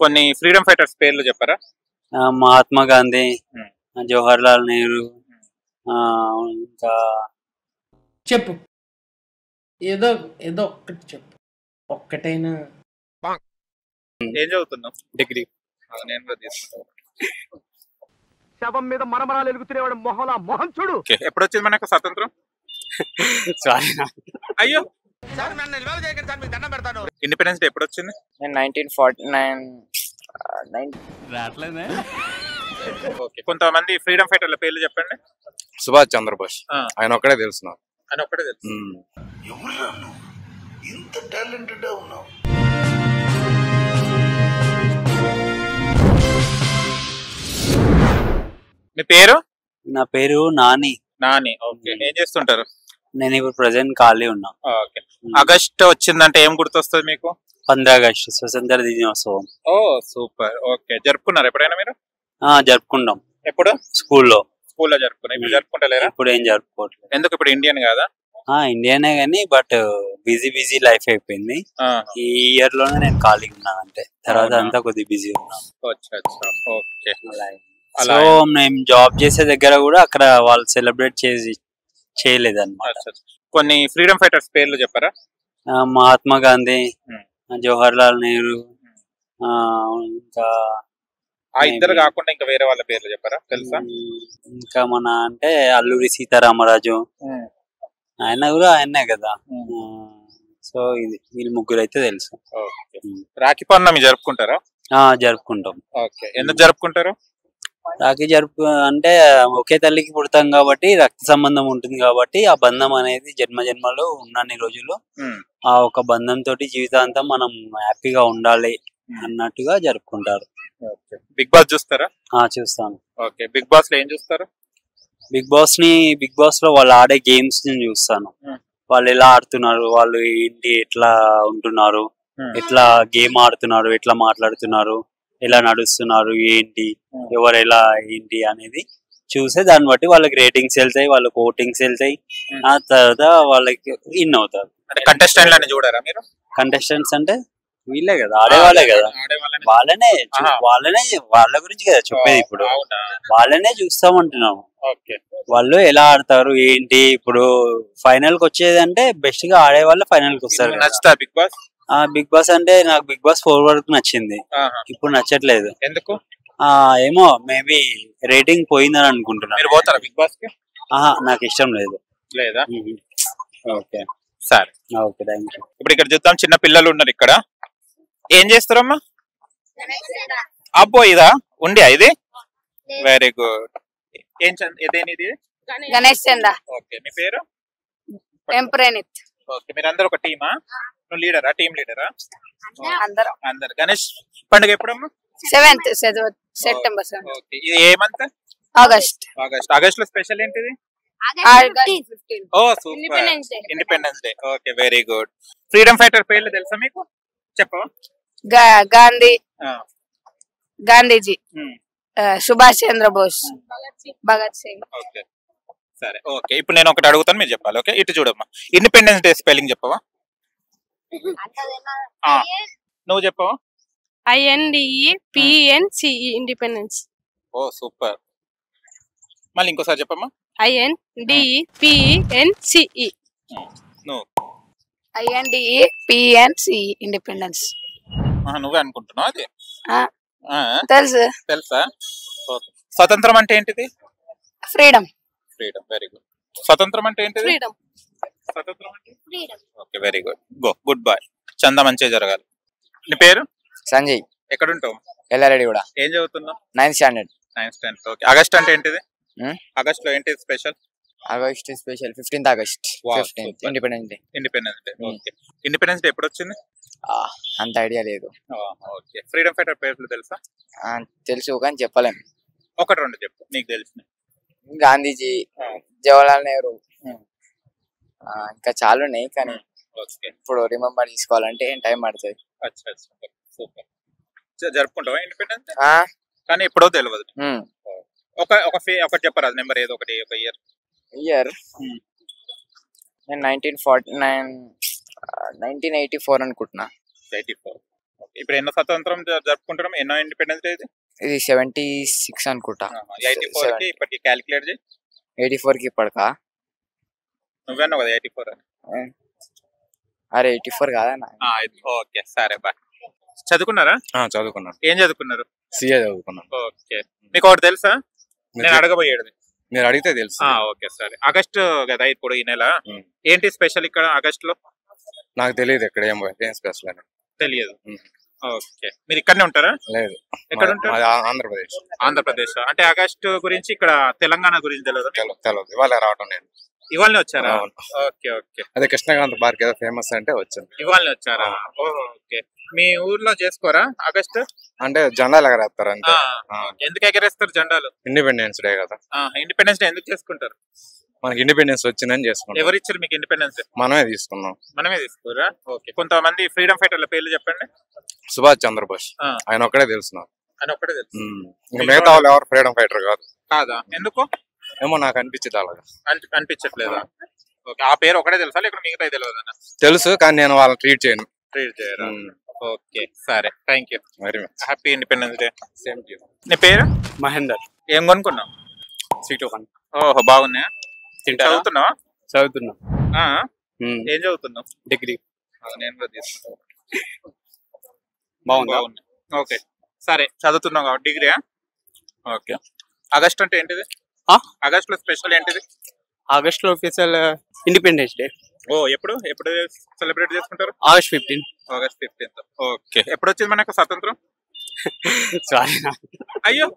కొన్ని freedom fighters పేర్లు చెప్పరా? మహాత్మా గాంధీ, జవహర్ లాల్ నెహ్రూ, ఇంకా చెప్పు, ఏదో ఏదో ఒక్కటి చెప్పు, ఒక్కటైనా. ఏం చదువుతున్నావు? డిగ్రీ. నేను కూడా తీసుకుంటాను. శవం మీద మరమరాలు ఎలుగుతున్నవాడు మొహలా మొహం చూడు. ఎప్పుడు వచ్చింది మనకు స్వాతంత్రం? అయ్యో, ఇండిపెండెన్స్ డే ఎప్పుడు వచ్చింది? 1949. ఓకే, కొంతమంది ఫ్రీడమ్ ఫైటర్ల పేర్లు చెప్పండి. సుభాష్ చంద్రబోస్, ఆయన ఒక్కడే తెలుసు నాకు. అని ఒక్కటే తెలుసు. మీ పేరు? నా పేరు నాని. నాని. ఓకే, ఏం చేస్తుంటారు? నేను ఇప్పుడు ప్రెసెంట్ ఖాళీ ఉన్నా. ఓకే, ఆగస్ట్ వచ్చిందంటే ఏం గుర్తొస్తుంది మీకు? 15 ఆగస్టు స్వతంత్ర దినోత్సవం. ఓ సూపర్. ఓకే, జరుపుకున్నారు ఎప్పుడైనా మీరు? జరుపుకుంటాం. ఎప్పుడు? స్కూల్లో జరుపుకున్నారు. ఇప్పుడు జరుపుకుంటలేరా? ఇప్పుడు ఏం జరుపుకోవట్లేదు. ఎందుకు? ఇప్పుడు ఇండియన్ కాదా? ఇండియానే గానీ బట్ బిజీ లైఫ్ అయిపోయింది. ఈ ఇయర్ లోనే నేను ఖాళీగా ఉన్నాను, అంటే తర్వాత అంతా కొద్దిగా బిజీ ఉన్నాను. ఓకే, సో మేము జాబ్ చేసే దగ్గర కూడా అక్కడ వాళ్ళు సెలబ్రేట్ చేయలేదు అన్నమాట. కొన్ని ఫ్రీడమ్ ఫైటర్స్ పేర్లు చెప్పరా? మహాత్మా గాంధీ, జవహర్ లాల్ నెహ్రూ, ఇంకా ఇద్దరు కాకుండా ఇంకా వేరే వాళ్ళ పేర్లు చెప్పరా? తెలుసా? ఇంకా మన అంటే అల్లూరి సీతారామరాజు, ఆయన కూడా ఆయనే కదా. సో ఇది వీళ్ళు ముగ్గురు అయితే తెలుసు. రాఖీ పౌర్ణమి జరుపుకుంటారా? జరుపుకుంటాం. ఓకే, ఎందుకు జరుపుకుంటారు? రాఖీ అంటే ఒకే తల్లికి పుడతాం కాబట్టి రక్త సంబంధం ఉంటుంది కాబట్టి ఆ బంధం అనేది జన్మలో ఉన్నన్ని రోజులు ఆ ఒక బంధం తోటి జీవితాంతం మనం హ్యాపీగా ఉండాలి అన్నట్టుగా జరుపుకుంటారు. బిగ్ బాస్ చూస్తారా? చూస్తాను. ఓకే, బిగ్ బాస్ లో ఏం చూస్తారు? బిగ్ బాస్ లో వాళ్ళు ఆడే గేమ్స్ ని చూస్తాను. వాళ్ళు ఎలా ఆడుతున్నారు, వాళ్ళు ఏంటి, ఎట్లా ఉంటున్నారు, ఎట్లా గేమ్ ఆడుతున్నారు, ఎట్లా మాట్లాడుతున్నారు, ఎలా నడుస్తున్నారు, ఏంటి, ఎవరు ఎలా ఏంటి అనేది చూసే దాన్ని బట్టి వాళ్ళకి రేటింగ్స్ వెళ్తాయి, వాళ్ళకి ఓటింగ్స్ వెళ్తాయి. ఆ తర్వాత వాళ్ళకి విన్ అవుతారు. కంటెస్టెంట్ చూడరా మీరు? కంటెస్టెంట్స్ అంటే వీళ్ళే కదా, ఆడేవాళ్ళే కదా, వాళ్ళ గురించి కదా చెప్పేది. ఇప్పుడు వాళ్ళనే చూస్తామంటున్నాము. వాళ్ళు ఎలా ఆడతారు ఏంటి. ఇప్పుడు ఫైనల్ కి వచ్చేది అంటే బెస్ట్ గా ఆడే వాళ్ళు ఫైనల్ కి వస్తారు. నచ్చుతా బిగ్ బాస్? బిగ్ బాస్ అంటే నాకు బిగ్ బాస్ 4 వరకు నచ్చింది, ఇప్పుడు నచ్చట్లేదు. ఎందుకు? ఏమో మేబీ రేటింగ్ పోయిందని అనుకుంటున్నా. మీరు పోతారా బిగ్ బాస్ కి? నాకు ఇష్టం లేదు. లేదా? ఓకే సరే, ఓకే, థ్యాంక్ యూ. ఇప్పుడు ఇక్కడ చూద్దాం, చిన్న పిల్లలు ఉన్నారు ఇక్కడ. ఏం చేస్తారమ్మా? అబ్బో, ఇదా ఉండి ఇది? Very good. ఇదేనిది? గణేష్ చంద. ఓకే, మీ పేరు? ప్రేనిత్. ఓకే, మీరు అందరు ఒక టీమా? నువ్వు లీడరా? టీమ్ లీడరా? అందరు. గణేష్ పండుగ ఎప్పుడమ్మా? 7th September. ఓకే, ఇది ఏ మంత్? ఆగస్ట్ లో స్పెషల్ ఏంటిది? Oh super, independence day. Okay, very good. Freedom fighter పేర్లు తెలుసా మీకు? చెప్పవా? గాంధీజీ, సుభాష్ చంద్రబోస్, భగత్ సింగ్. ఓకే సరే. ఓకే, ఇప్పుడు నేను ఒకటి అడుగుతాను, మీరు చెప్పాలి. ఓకే, ఇటు చూడమ్మా. ఇండిపెండెన్స్ డే స్పెల్లింగ్ చెప్పవా? నువ్వు చెప్పవా? INDEPENCE, independence. Oh super. మళ్ళీ ఇంకోసారి చెప్పమ్మా. INDEPENCE. నువ్వు? INDEPENCE, independence. నువ్వే అనుకుంటున్నావు అది? తెలుసా? ఓకే, స్వతంత్రం అంటే ఏంటిది? ఫ్రీడమ్. Very good. స్వతంత్రం అంటే ఏంటిది? స్వతంత్రం అంటే okay, very good. Good boy. చందా మంచిగా జరగాలి. నీ పేరు? సంజయ్. ఎక్కడ ఉంటావు? ఎల్లారెడ్డి కూడా. ఏం చదువుతున్నావు? 9th standard. ఓకే, ఆగస్ట్ అంటే ఏంటిది? ఆగస్ట్ లో ఏంటిది special? August special 15th August, independence day. Okay, independence day ఎప్పుడు వచ్చింది? అంత ఐడియా లేదు. ఓకే, ఫ్రీడమ్ ఫైటర్ పేర్లు తెలుసా? తెలుసు కానీ చెప్పలేం. ఒకటి రెండు చెప్పు నీకు తెలిసిన. గాంధీజీ, జవహర్లాల్ నెహ్రూ, ఇంకా చాలా ఉన్నాయి కానీ ఇప్పుడు రిమెంబర్ చేసుకోవాలంటే టైం పడుతుంది. జరుపుకుంటావా ఇండిపెండెన్స్? కానీ ఎప్పుడో తెలియదు. ఒకటి చెప్పరాదు నెంబర్, ఏదో ఒకటి. ఒక ఇయర్ నేను 1984 అనుకుంటున్నా. 84. ఇప్పుడు ఎన్నో స్వతంత్రం జరుపుకుంటున్నాం, ఎన్నో ఇండిపెండెన్స్ డే ఇది? ఇది 76 అనుకుంటా. 84 కి ఇప్పటికి క్యాలిక్యులేట్ చేయి. 84 కి ఇప్పటికా? నువ్వన్నావు కదా 84 అని. అరే 84 కాదన్నా. ఓకే సరే బాయ్. చదువుకున్నారా? చదువుకున్నాను. ఏం చదువుకున్నారు? సిఏ చదువుకున్నాను. ఓకే, మీకు ఒకటి తెలుసా నేను అడగబోయేది? మీరు అడిగితే తెలుసు. ఓకే సరే. ఆగస్టు కదా ఇప్పుడు ఈ నెల, ఏంటి స్పెషల్ ఇక్కడ ఆగస్ట్ లో? నాకు తెలియదు ఇక్కడ ఏం స్పెషల్ అని. తెలియదు. ఓకే, మీరు ఇక్కడనే ఉంటారా? లేదు, ఎక్కడ ఉంటారు? ఆంధ్రప్రదేశ్. ఆంధ్రప్రదేశ్. అంటే ఆగస్టు గురించి ఇక్కడ తెలంగాణ గురించి తెలియదు? తెలియదు, ఇవాళ రావటం నేను. ఇవాళనే వచ్చారా? Okay okay. అదే కృష్ణకాంత్ పార్క్ ఏదో ఫేమస్ అంటే వచ్చాను. ఇవాళనే వచ్చారా? ఓకే. మీ ఊర్లో చేసుకోరా ఆగస్టు? అంటే జెండాలు ఎగరేస్తారు అంతే. ఎందుకు ఎగరేస్తారు జెండాలు? ఇండిపెండెన్స్ డే కదా. ఇండిపెండెన్స్ డే ఎందుకు చేసుకుంటారు? మనకి ఇండిపెండెన్స్ వచ్చిందని చేసుకుంటాం. ఎవరు ఇచ్చారు మీకు ఇండిపెండెన్స్? మనమే తీసుకున్నాం. మనమే తీసుకురా? ఓకే. కొంతమంది ఫ్రీడమ్ ఫైటర్ల పేర్లు చెప్పండి. సుభాష్ చంద్రబోస్, ఆయన ఒక్కడే తెలుసు నాకు. ఆయన ఒక్కడే తెలుసు. ఇంకా మిగతా వాళ్ళు ఎవరు ఫ్రీడమ్ ఫైటర్ కాదు. కాదా? ఎందుకు? ఏమో నాకు అనిపించదు అలాగా. అనిపించట్లేదా? ఓకే. ఆ పేరు ఒకటే తెలుసా లేకపోతే మిగతా తెలియదు? తెలుసు కానీ నేను వాళ్ళని ట్రీట్ చేయను. ట్రీట్ చేయరా? ఓకే సరే, thank you very much. Happy independence day. Same to you. నీ పేరు? మహేందర్. ఏం కొనుక్కున్నావు? స్వీట్ ఒకటి. ఓహో, బాగున్నాయా? చదువుతున్నావా? చదువుతున్నా. ఏం చదువుతున్నావు? డిగ్రీ. నేను కూడా తీసుకుంటా. బాగుంది. ఓకే సరే, చదువుతున్నావు కాబట్టి డిగ్రీయా? ఓకే. ఆగస్ట్ అంటే ఏంటిది? ఆగస్ట్ లో స్పెషల్ ఏంటిది? ఆగస్ట్ లో స్పెషల్ ఇండిపెండెన్స్ డే. ఎప్పుడు సెలబ్రేట్ చేసుకుంటారు? ఆగస్ట్ 15. ఆగస్ట్ 15. ఓకే. ఎప్పుడు వచ్చింది మనకు స్వాతంత్రం? సారీ. అయ్యో.